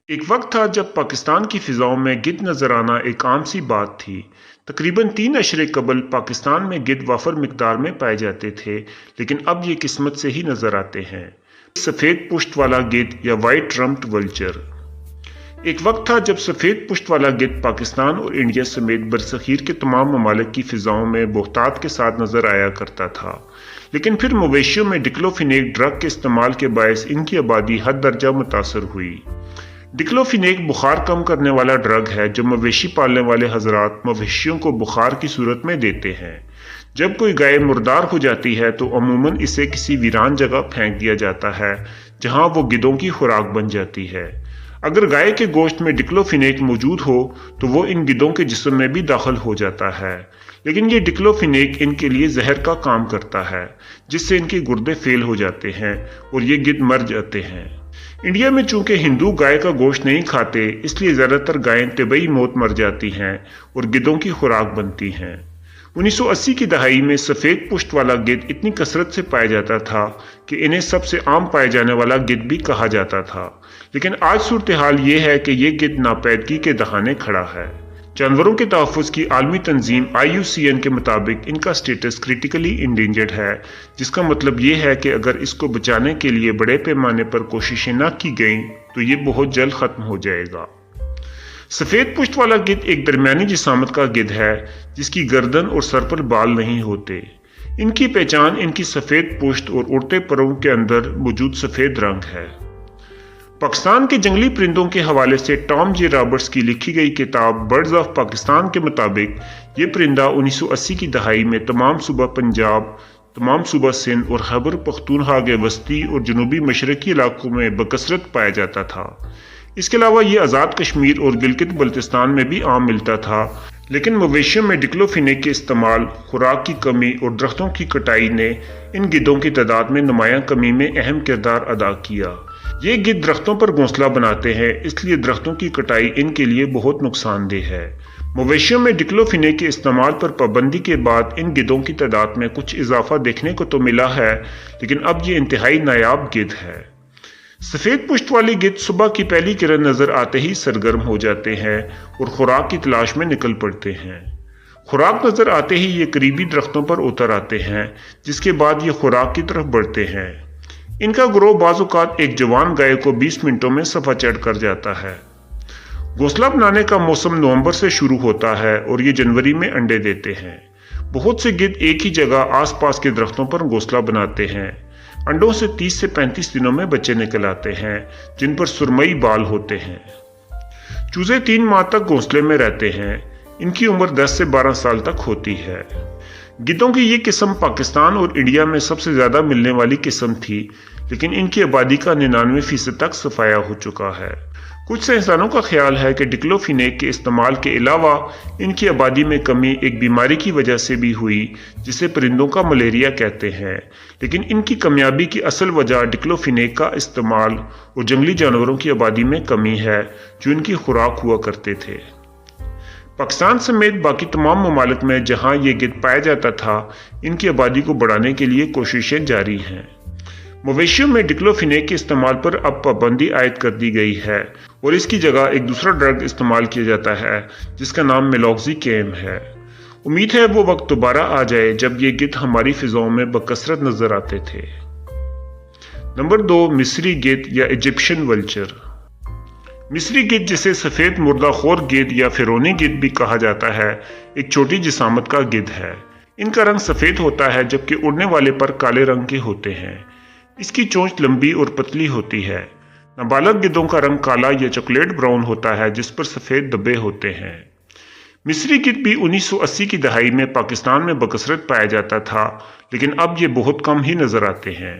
ایک وقت تھا جب پاکستان کی فضاؤں میں گدھ نظر آنا ایک عام سی بات تھی۔ تقریباً 3 عشرے قبل پاکستان میں گدھ وافر مقدار میں پائے جاتے تھے، لیکن اب یہ قسمت سے ہی نظر آتے ہیں۔ سفید پشت والا گدھ یا وائٹ رمپڈ ولچر۔ ایک وقت تھا جب سفید پشت والا گدھ پاکستان اور انڈیا سمیت برصغیر کے تمام ممالک کی فضاؤں میں بہتات کے ساتھ نظر آیا کرتا تھا، لیکن پھر مویشیوں میں ڈکلوفینیک ڈرگ کے استعمال کے باعث ان کی آبادی حد درجہ متاثر ہوئی۔ ڈکلوفینیک بخار کم کرنے والا ڈرگ ہے جو مویشی پالنے والے حضرات مویشیوں کو بخار کی صورت میں دیتے ہیں۔ جب کوئی گائے مردار ہو جاتی ہے تو عموماً اسے کسی ویران جگہ پھینک دیا جاتا ہے جہاں وہ گدھوں کی خوراک بن جاتی ہے۔ اگر گائے کے گوشت میں ڈکلوفینیک موجود ہو تو وہ ان گدھوں کے جسم میں بھی داخل ہو جاتا ہے، لیکن یہ ڈکلوفینیک ان کے لیے زہر کا کام کرتا ہے، جس سے ان کے گردے فیل ہو جاتے ہیں اور یہ گدھ مر جاتے ہیں۔ انڈیا میں چونکہ ہندو گائے کا گوشت نہیں کھاتے، اس لیے زیادہ تر گائیں طبعی موت مر جاتی ہیں اور گدھوں کی خوراک بنتی ہیں۔ 1980 کی دہائی میں سفید پشت والا گدھ اتنی کثرت سے پایا جاتا تھا کہ انہیں سب سے عام پائے جانے والا گدھ بھی کہا جاتا تھا، لیکن آج صورتحال یہ ہے کہ یہ گدھ ناپیدگی کے دہانے کھڑا ہے۔ جانوروں کے تحفظ کی عالمی تنظیم IUCN کے مطابق ان کا سٹیٹس کریٹیکلی انڈینجرڈ ہے، جس کا مطلب یہ ہے کہ اگر اس کو بچانے کے لیے بڑے پیمانے پر کوششیں نہ کی گئیں تو یہ بہت جلد ختم ہو جائے گا۔ سفید پشت والا گدھ ایک درمیانی جسامت کا گدھ ہے جس کی گردن اور سر پر بال نہیں ہوتے۔ ان کی پہچان ان کی سفید پشت اور اڑتے پروں کے اندر موجود سفید رنگ ہے۔ پاکستان کے جنگلی پرندوں کے حوالے سے ٹام جے رابرٹس کی لکھی گئی کتاب برڈز آف پاکستان کے مطابق یہ پرندہ 1980 کی دہائی میں تمام صوبہ پنجاب، تمام صوبہ سندھ اور خیبر پختونخوا کے وسطی اور جنوبی مشرقی علاقوں میں بکثرت پایا جاتا تھا۔ اس کے علاوہ یہ آزاد کشمیر اور گلگت بلتستان میں بھی عام ملتا تھا، لیکن مویشیوں میں ڈکلوفینیک کے استعمال، خوراک کی کمی اور درختوں کی کٹائی نے ان گدھوں کی تعداد میں نمایاں کمی میں اہم کردار ادا کیا۔ یہ گدھ درختوں پر گھونسلہ بناتے ہیں، اس لیے درختوں کی کٹائی ان کے لیے بہت نقصان دہ ہے۔ مویشیوں میں ڈکلوفینیک کے استعمال پر پابندی کے بعد ان گدھوں کی تعداد میں کچھ اضافہ دیکھنے کو تو ملا ہے، لیکن اب یہ انتہائی نایاب گدھ ہے۔ سفید پشت والی گدھ صبح کی پہلی کرن نظر آتے ہی سرگرم ہو جاتے ہیں اور خوراک کی تلاش میں نکل پڑتے ہیں۔ خوراک نظر آتے ہی یہ قریبی درختوں پر اتر آتے ہیں، جس کے بعد یہ خوراک کی طرف بڑھتے ہیں۔ ان کا گروہ بعض اوقات ایک جوان گائے کو 20 منٹوں میں صفحہ چڑھ کر جاتا ہے۔ گھونسلہ بنانے کا موسم نومبر سے شروع ہوتا ہے اور یہ جنوری میں انڈے دیتے ہیں۔ بہت سے گدھ ایک ہی جگہ آس پاس کے درختوں پر گھونسلہ بناتے ہیں۔ انڈوں سے 30 سے 35 دنوں میں بچے نکل آتے ہیں، جن پر سرمئی بال ہوتے ہیں۔ چوزے 3 ماہ تک گھونسلے میں رہتے ہیں۔ ان کی عمر 10 سے 12 سال تک ہوتی ہے۔ گدھوں کی یہ قسم پاکستان اور انڈیا میں سب سے زیادہ ملنے والی قسم تھی، لیکن ان کی آبادی کا 99% تک صفایا ہو چکا ہے۔ کچھ سائنسدانوں کا خیال ہے کہ ڈکلوفینیک کے استعمال کے علاوہ ان کی آبادی میں کمی ایک بیماری کی وجہ سے بھی ہوئی جسے پرندوں کا ملیریا کہتے ہیں، لیکن ان کی کمیابی کی اصل وجہ ڈکلوفینیک کا استعمال اور جنگلی جانوروں کی آبادی میں کمی ہے جو ان کی خوراک ہوا کرتے تھے۔ پاکستان سمیت باقی تمام ممالک میں جہاں یہ گدھ پایا جاتا تھا، ان کی آبادی کو بڑھانے کے لیے کوششیں جاری ہیں۔ مویشیوں میں ڈکلوفینیک کے استعمال پر اب پابندی عائد کر دی گئی ہے اور اس کی جگہ ایک دوسرا ڈرگ استعمال کیا جاتا ہے جس کا نام میلاکزیکیم ہے۔ امید ہے وہ وقت دوبارہ آ جائے جب یہ گدھ ہماری فضاؤں میں بکثرت نظر آتے تھے۔ نمبر 2، مصری گدھ یا ایجپشن ولچر۔ مصری گدھ جسے سفید مردہ خور گدھ یا فرعونی گدھ بھی کہا جاتا ہے، ایک چھوٹی جسامت کا گدھ ہے۔ ان کا رنگ سفید ہوتا ہے جبکہ اڑنے والے پر کالے رنگ کے ہوتے ہیں۔ اس کی چونچ لمبی اور پتلی ہوتی ہے۔ نابالغ گدھوں کا رنگ کالا یا چاکلیٹ براؤن ہوتا ہے جس پر سفید دھبے ہوتے ہیں۔ مصری گدھ بھی 1980 کی دہائی میں پاکستان میں بکثرت پایا جاتا تھا، لیکن اب یہ بہت کم ہی نظر آتے ہیں۔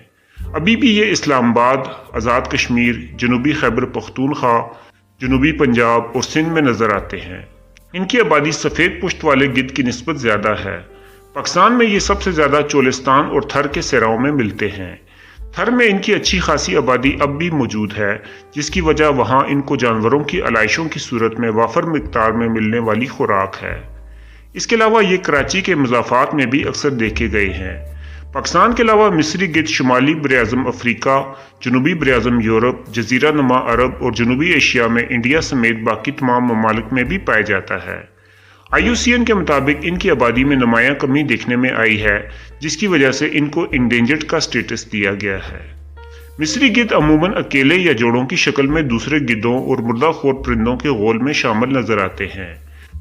ابھی بھی یہ اسلام آباد، آزاد کشمیر، جنوبی خیبر پختونخوا، جنوبی پنجاب اور سندھ میں نظر آتے ہیں۔ ان کی آبادی سفید پشت والے گدھ کی نسبت زیادہ ہے۔ پاکستان میں یہ سب سے زیادہ چولستان اور تھر کے صحراؤں میں ملتے ہیں۔ تھر میں ان کی اچھی خاصی آبادی اب بھی موجود ہے، جس کی وجہ وہاں ان کو جانوروں کی علائشوں کی صورت میں وافر مقدار میں ملنے والی خوراک ہے۔ اس کے علاوہ یہ کراچی کے مضافات میں بھی اکثر دیکھے گئے ہیں۔ پاکستان کے علاوہ مصری گدھ شمالی براعظم افریقہ، جنوبی براعظم یورپ، جزیرہ نما عرب اور جنوبی ایشیا میں انڈیا سمیت باقی تمام ممالک میں بھی پایا جاتا ہے۔ IUCN کے مطابق ان کی آبادی میں نمایاں کمی دیکھنے میں آئی ہے، جس کی وجہ سے ان کو انڈینجرڈ کا سٹیٹس دیا گیا ہے۔ مصری گدھ عموماً اکیلے یا جوڑوں کی شکل میں دوسرے گدھوں اور مردہ خور پرندوں کے غول میں شامل نظر آتے ہیں۔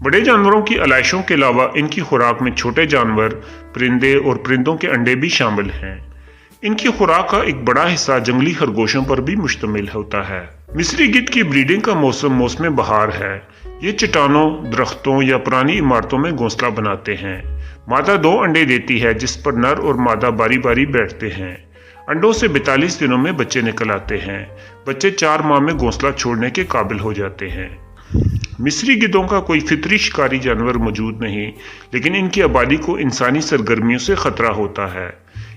بڑے جانوروں کی علائشوں کے علاوہ ان کی خوراک میں چھوٹے جانور، پرندے اور پرندوں کے انڈے بھی شامل ہیں۔ ان کی خوراک کا ایک بڑا حصہ جنگلی خرگوشوں پر بھی مشتمل ہوتا ہے۔ مصری گدھ کی بریڈنگ کا موسم بہار ہے۔ یہ چٹانوں، درختوں یا پرانی عمارتوں میں گھونسلہ بناتے ہیں۔ مادہ 2 انڈے دیتی ہے جس پر نر اور مادہ باری باری بیٹھتے ہیں۔ انڈوں سے 42 دنوں میں بچے نکل آتے ہیں۔ بچے 4 ماہ میں گھونسلہ چھوڑنے کے قابل ہو جاتے ہیں۔ مصری گدھوں کا کوئی فطری شکاری جانور موجود نہیں، لیکن ان کی آبادی کو انسانی سرگرمیوں سے خطرہ ہوتا ہے۔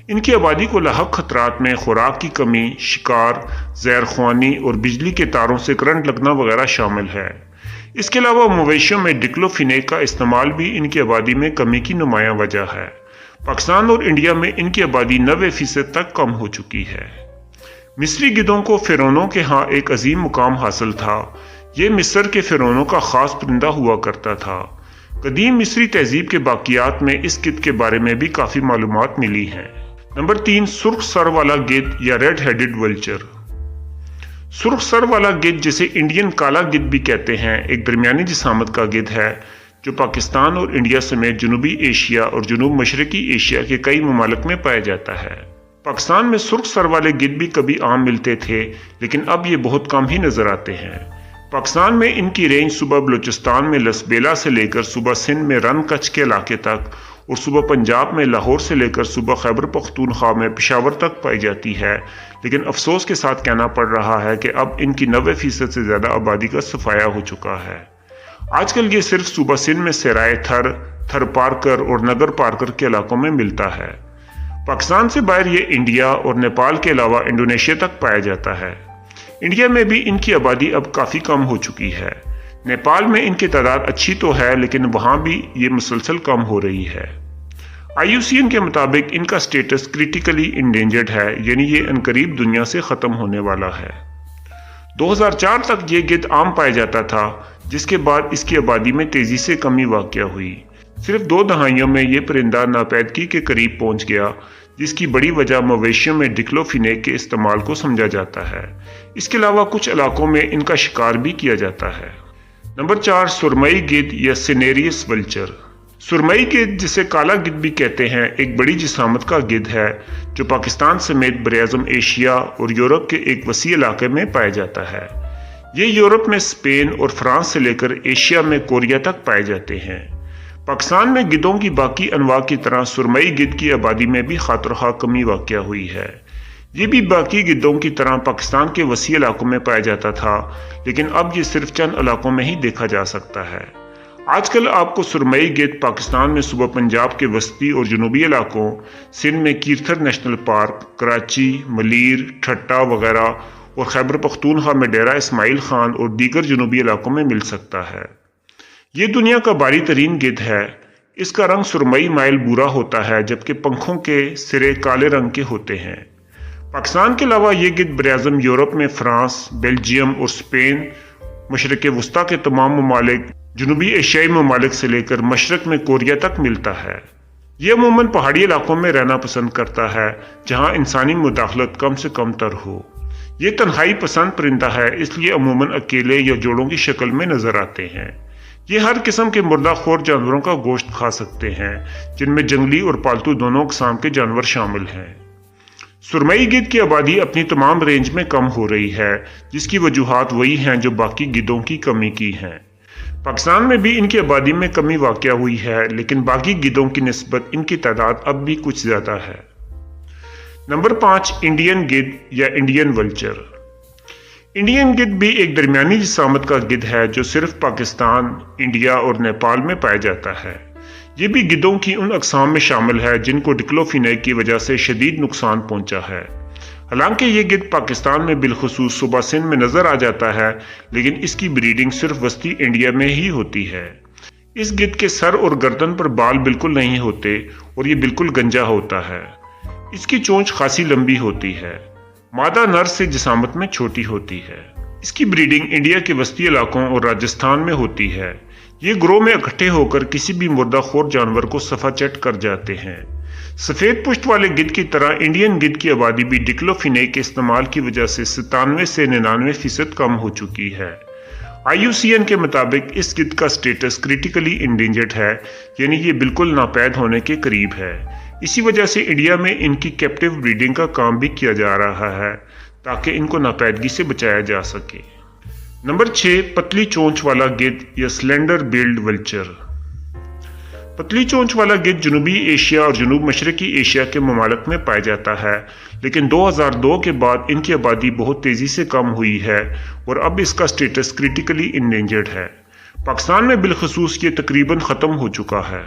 ان کی آبادی کو لاحق خطرات میں خوراک کی کمی، شکار، زہر خوانی اور بجلی کے تاروں سے کرنٹ لگنا وغیرہ شامل ہے۔ اس کے علاوہ مویشیوں میں ڈکلوفینیک کا استعمال بھی ان کی آبادی میں کمی کی نمایاں وجہ ہے۔ پاکستان اور انڈیا میں ان کی آبادی 90% تک کم ہو چکی ہے۔ مصری گدھوں کو فرعونوں کے ہاں ایک عظیم مقام حاصل تھا۔ یہ مصر کے فرعونوں کا خاص پرندہ ہوا کرتا تھا۔ قدیم مصری تہذیب کے باقیات میں اس گدھ کے بارے میں بھی کافی معلومات ملی ہیں۔ نمبر 3، سرخ سر والا گدھ یا ریڈ ہیڈڈ ولچر۔ سرخ سر والا گدھ، جسے انڈین کالا گدھ بھی کہتے ہیں، ایک درمیانی جسامت کا گدھ ہے جو پاکستان اور انڈیا سمیت جنوبی ایشیا اور جنوب مشرقی ایشیا کے کئی ممالک میں پایا جاتا ہے۔ پاکستان میں سرخ سر والے گدھ بھی کبھی عام ملتے تھے، لیکن اب یہ بہت کم ہی نظر آتے ہیں۔ پاکستان میں ان کی رینج صوبہ بلوچستان میں لسبیلا سے لے کر صوبہ سندھ میں رن کچھ کے علاقے تک اور صوبہ پنجاب میں لاہور سے لے کر صوبہ خیبر پختونخوا میں پشاور تک پائی جاتی ہے، لیکن افسوس کے ساتھ کہنا پڑ رہا ہے کہ اب ان کی 90% سے زیادہ آبادی کا صفایا ہو چکا ہے۔ آج کل یہ صرف صوبہ سندھ میں سرائے تھر، تھر پارکر اور نگر پارکر کے علاقوں میں ملتا ہے۔ پاکستان سے باہر یہ انڈیا اور نیپال کے علاوہ انڈونیشیا تک پایا جاتا ہے۔ انڈیا میں بھی ان کی آبادی اب کافی کم ہو چکی ہے۔ نیپال میں ان کی تعداد اچھی تو ہے، لیکن وہاں بھی یہ مسلسل کم ہو رہی ہے۔ IUCN کے مطابق ان کا سٹیٹس کریٹیکلی انڈینجرڈ ہے، یعنی یہ عنقریب دنیا سے ختم ہونے والا ہے۔ 2004 تک یہ گدھ عام پایا جاتا تھا، جس کے بعد اس کی آبادی میں تیزی سے کمی واقع ہوئی۔ صرف 2 دہائیوں میں یہ پرندہ ناپیدگی کے قریب پہنچ گیا، جس کی بڑی وجہ مویشیوں میں ڈکلوفینیک کے استعمال کو سمجھا جاتا ہے۔ اس کے علاوہ کچھ علاقوں میں ان کا شکار بھی کیا جاتا ہے۔ نمبر 4، سرمئی گدھ یا سینیریس ولچر۔ سرمئی گدھ، جسے کالا گدھ بھی کہتے ہیں، ایک بڑی جسامت کا گدھ ہے جو پاکستان سمیت براعظم ایشیا اور یورپ کے ایک وسیع علاقے میں پایا جاتا ہے۔ یہ یورپ میں اسپین اور فرانس سے لے کر ایشیا میں کوریا تک پائے جاتے ہیں۔ پاکستان میں گدھوں کی باقی انواع کی طرح سرمئی گدھ کی آبادی میں بھی خاطرخواہ کمی واقع ہوئی ہے۔ یہ بھی باقی گدھوں کی طرح پاکستان کے وسیع علاقوں میں پایا جاتا تھا، لیکن اب یہ صرف چند علاقوں میں ہی دیکھا جا سکتا ہے۔ آج کل آپ کو سرمئی گدھ پاکستان میں صوبہ پنجاب کے وسطی اور جنوبی علاقوں، سندھ میں کیرتھر نیشنل پارک، کراچی، ملیر، ٹھٹا وغیرہ اور خیبر پختونخوا میں ڈیرہ اسماعیل خان اور دیگر جنوبی علاقوں میں مل سکتا ہے۔ یہ دنیا کا باری ترین گدھ ہے۔ اس کا رنگ سرمئی مائل بھورا ہوتا ہے، جبکہ پنکھوں کے سرے کالے رنگ کے ہوتے ہیں۔ پاکستان کے علاوہ یہ گدھ براعظم یورپ میں فرانس، بیلجیم اور اسپین، مشرق وسطیٰ کے تمام ممالک، جنوبی ایشیائی ممالک سے لے کر مشرق میں کوریا تک ملتا ہے۔ یہ عموماً پہاڑی علاقوں میں رہنا پسند کرتا ہے، جہاں انسانی مداخلت کم سے کم تر ہو۔ یہ تنہائی پسند پرندہ ہے، اس لیے عموماً اکیلے یا جوڑوں کی شکل میں نظر آتے ہیں۔ یہ ہر قسم کے مردہ خور جانوروں کا گوشت کھا سکتے ہیں، جن میں جنگلی اور پالتو دونوں اقسام کے جانور شامل ہیں۔ سرمئی گدھ کی آبادی اپنی تمام رینج میں کم ہو رہی ہے، جس کی وجوہات وہی ہیں جو باقی گدھوں کی کمی کی ہیں۔ پاکستان میں بھی ان کی آبادی میں کمی واقع ہوئی ہے، لیکن باقی گدھوں کی نسبت ان کی تعداد اب بھی کچھ زیادہ ہے۔ نمبر 5، انڈین گدھ یا انڈین ولچر۔ انڈین گدھ بھی ایک درمیانی جسامت کا گدھ ہے جو صرف پاکستان، انڈیا اور نیپال میں پایا جاتا ہے۔ یہ بھی گدھوں کی ان اقسام میں شامل ہے جن کو ڈکلوفینیک کی وجہ سے شدید نقصان پہنچا ہے۔ حالانکہ یہ گدھ پاکستان میں بالخصوص صوبہ سندھ میں نظر آ جاتا ہے، لیکن اس کی بریڈنگ صرف وسطی انڈیا میں ہی ہوتی ہے۔ اس گدھ کے سر اور گردن پر بال بالکل نہیں ہوتے اور یہ بالکل گنجا ہوتا ہے۔ اس کی چونچ خاصی لمبی ہوتی ہے، مادہ نر سے جسامت میں چھوٹی ہوتی ہے۔ اس کی بریڈنگ انڈیا کے وسطی علاقوں اور راجستھان میں ہوتی ہے۔ یہ گروہ میں اکٹھے ہو کر کسی بھی مردہ خور جانور کو صفا چٹ کر جاتے ہیں۔ سفید پشت والے گدھ کی طرح انڈین گدھ کی آبادی بھی ڈکلوفینیک کے استعمال کی وجہ سے 97 سے 99% کم ہو چکی ہے۔ IUCN کے مطابق اس گدھ کا سٹیٹس کریٹیکلی انڈینجرڈ ہے، یعنی یہ بالکل ناپید ہونے کے قریب ہے۔ اسی وجہ سے انڈیا میں ان کی کیپٹیو بریڈنگ کا کام بھی کیا جا رہا ہے تاکہ ان کو ناپیدگی سے بچایا جا سکے۔ نمبر 6، پتلی چونچ والا گدھ یا سلینڈر بیلڈ ولچر۔ پتلی چونچ والا گدھ جنوبی ایشیا اور جنوب مشرقی ایشیا کے ممالک میں پایا جاتا ہے، لیکن 2002 کے بعد ان کی آبادی بہت تیزی سے کم ہوئی ہے اور اب اس کا سٹیٹس کریٹیکلی انڈینجرڈ ہے۔ پاکستان میں بالخصوص یہ تقریباً ختم ہو چکا ہے۔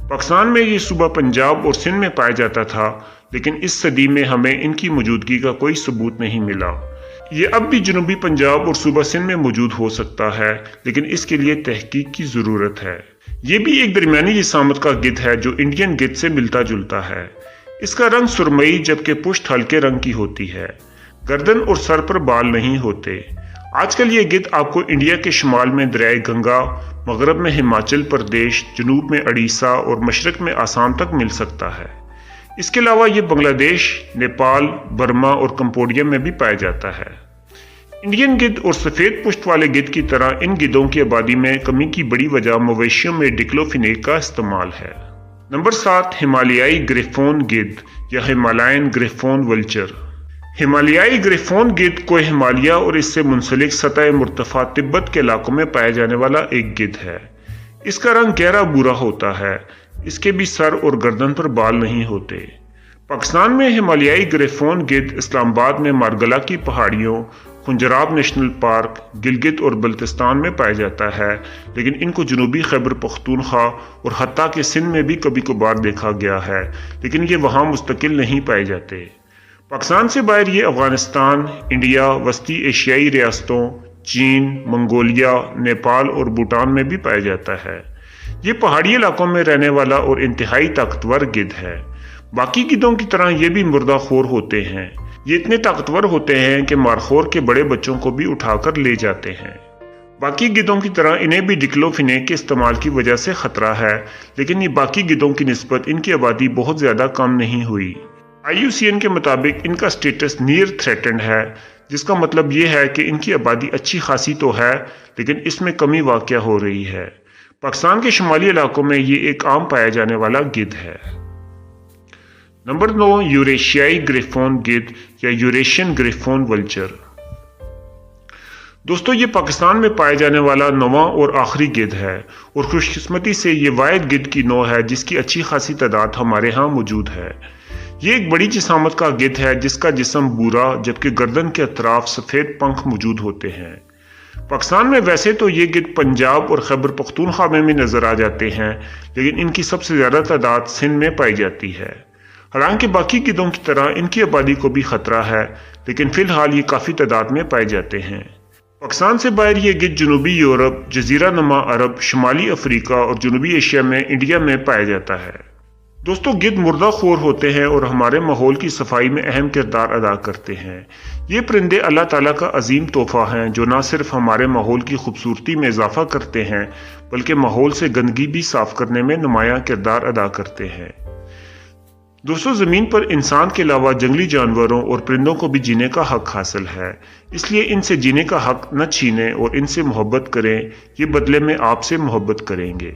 پاکستان میں یہ صوبہ پنجاب اور سندھ میں پایا جاتا تھا، لیکن اس صدی میں ہمیں ان کی موجودگی کا کوئی ثبوت نہیں ملا۔ یہ اب بھی جنوبی پنجاب اور صوبہ سندھ میں موجود ہو سکتا ہے، لیکن اس کے لیے تحقیق کی ضرورت ہے۔ یہ بھی ایک درمیانی جسامت کا گدھ ہے جو انڈین گدھ سے ملتا جلتا ہے۔ اس کا رنگ سرمئی جبکہ پشت ہلکے رنگ کی ہوتی ہے۔ گردن اور سر پر بال نہیں ہوتے۔ آج کل یہ گدھ آپ کو انڈیا کے شمال میں دریائے گنگا، مغرب میں ہماچل پردیش، جنوب میں اڑیسہ اور مشرق میں آسام تک مل سکتا ہے۔ اس کے علاوہ یہ بنگلہ دیش، نیپال، برما اور کمبوڈیا میں بھی پایا جاتا ہے۔ انڈین گدھ اور سفید پشت والے گدھ کی طرح ان گدھوں کی آبادی میں کمی کی بڑی وجہ مویشیوں میں ڈکلوفینیک کا استعمال ہے۔ نمبر 7، ہمالیائی گریفون گدھ یا ہمالائن گریفون ولچر۔ ہمالیائی گریفون گدھ کوہ ہمالیہ اور اس سے منسلک سطح مرتفع تبت کے علاقوں میں پایا جانے والا ایک گدھ ہے۔ اس کا رنگ گہرا بھورا ہوتا ہے۔ اس کے بھی سر اور گردن پر بال نہیں ہوتے۔ پاکستان میں ہمالیائی گریفون گدھ اسلام آباد میں مارگلا کی پہاڑیوں، خنجراب نیشنل پارک، گلگت اور بلتستان میں پایا جاتا ہے، لیکن ان کو جنوبی خیبر پختونخوا اور حتیٰ کہ سندھ میں بھی کبھی کبھار دیکھا گیا ہے، لیکن یہ وہاں مستقل نہیں پائے جاتے۔ پاکستان سے باہر یہ افغانستان، انڈیا، وسطی ایشیائی ریاستوں، چین، منگولیا، نیپال اور بھوٹان میں بھی پایا جاتا ہے۔ یہ پہاڑی علاقوں میں رہنے والا اور انتہائی طاقتور گدھ ہے۔ باقی گدھوں کی طرح یہ بھی مردہ خور ہوتے ہیں۔ یہ اتنے طاقتور ہوتے ہیں کہ مارخور کے بڑے بچوں کو بھی اٹھا کر لے جاتے ہیں۔ باقی گدھوں کی طرح انہیں بھی ڈکلوفینیک کے استعمال کی وجہ سے خطرہ ہے، لیکن یہ باقی گدھوں کی نسبت ان کی آبادی بہت زیادہ کم نہیں ہوئی۔ IUCN کے مطابق ان کا سٹیٹس نیئر تھریٹنڈ ہے، جس کا مطلب یہ ہے کہ ان کی آبادی اچھی خاصی تو ہے، لیکن اس میں کمی واقع ہو رہی ہے۔ پاکستان کے شمالی علاقوں میں یہ ایک عام پایا جانے والا گدھ ہے۔ نمبر 9، یوریشیائی گریفون گدھ یا یوریشین گریفون ولچر۔ دوستو، یہ پاکستان میں پائے جانے والا 9واں اور آخری گدھ ہے، اور خوش قسمتی سے یہ واحد گدھ کی نوع ہے جس کی اچھی خاصی تعداد ہمارے ہاں موجود ہے۔ یہ ایک بڑی جسامت کا گدھ ہے جس کا جسم بھورا جبکہ گردن کے اطراف سفید پنکھ موجود ہوتے ہیں۔ پاکستان میں ویسے تو یہ گدھ پنجاب اور خیبر پختونخوا میں بھی نظر آ جاتے ہیں، لیکن ان کی سب سے زیادہ تعداد سندھ میں پائی جاتی ہے۔ حالانکہ باقی گدھوں کی طرح ان کی آبادی کو بھی خطرہ ہے، لیکن فی الحال یہ کافی تعداد میں پائے جاتے ہیں۔ پاکستان سے باہر یہ گدھ جنوبی یورپ، جزیرہ نما عرب، شمالی افریقہ اور جنوبی ایشیا میں انڈیا میں پایا جاتا ہے۔ دوستو، گدھ مردہ خور ہوتے ہیں اور ہمارے ماحول کی صفائی میں اہم کردار ادا کرتے ہیں۔ یہ پرندے اللہ تعالیٰ کا عظیم تحفہ ہیں جو نہ صرف ہمارے ماحول کی خوبصورتی میں اضافہ کرتے ہیں بلکہ ماحول سے گندگی بھی صاف کرنے میں نمایاں کردار ادا کرتے ہیں۔ دوستو، زمین پر انسان کے علاوہ جنگلی جانوروں اور پرندوں کو بھی جینے کا حق حاصل ہے، اس لیے ان سے جینے کا حق نہ چھینیں اور ان سے محبت کریں، یہ بدلے میں آپ سے محبت کریں گے۔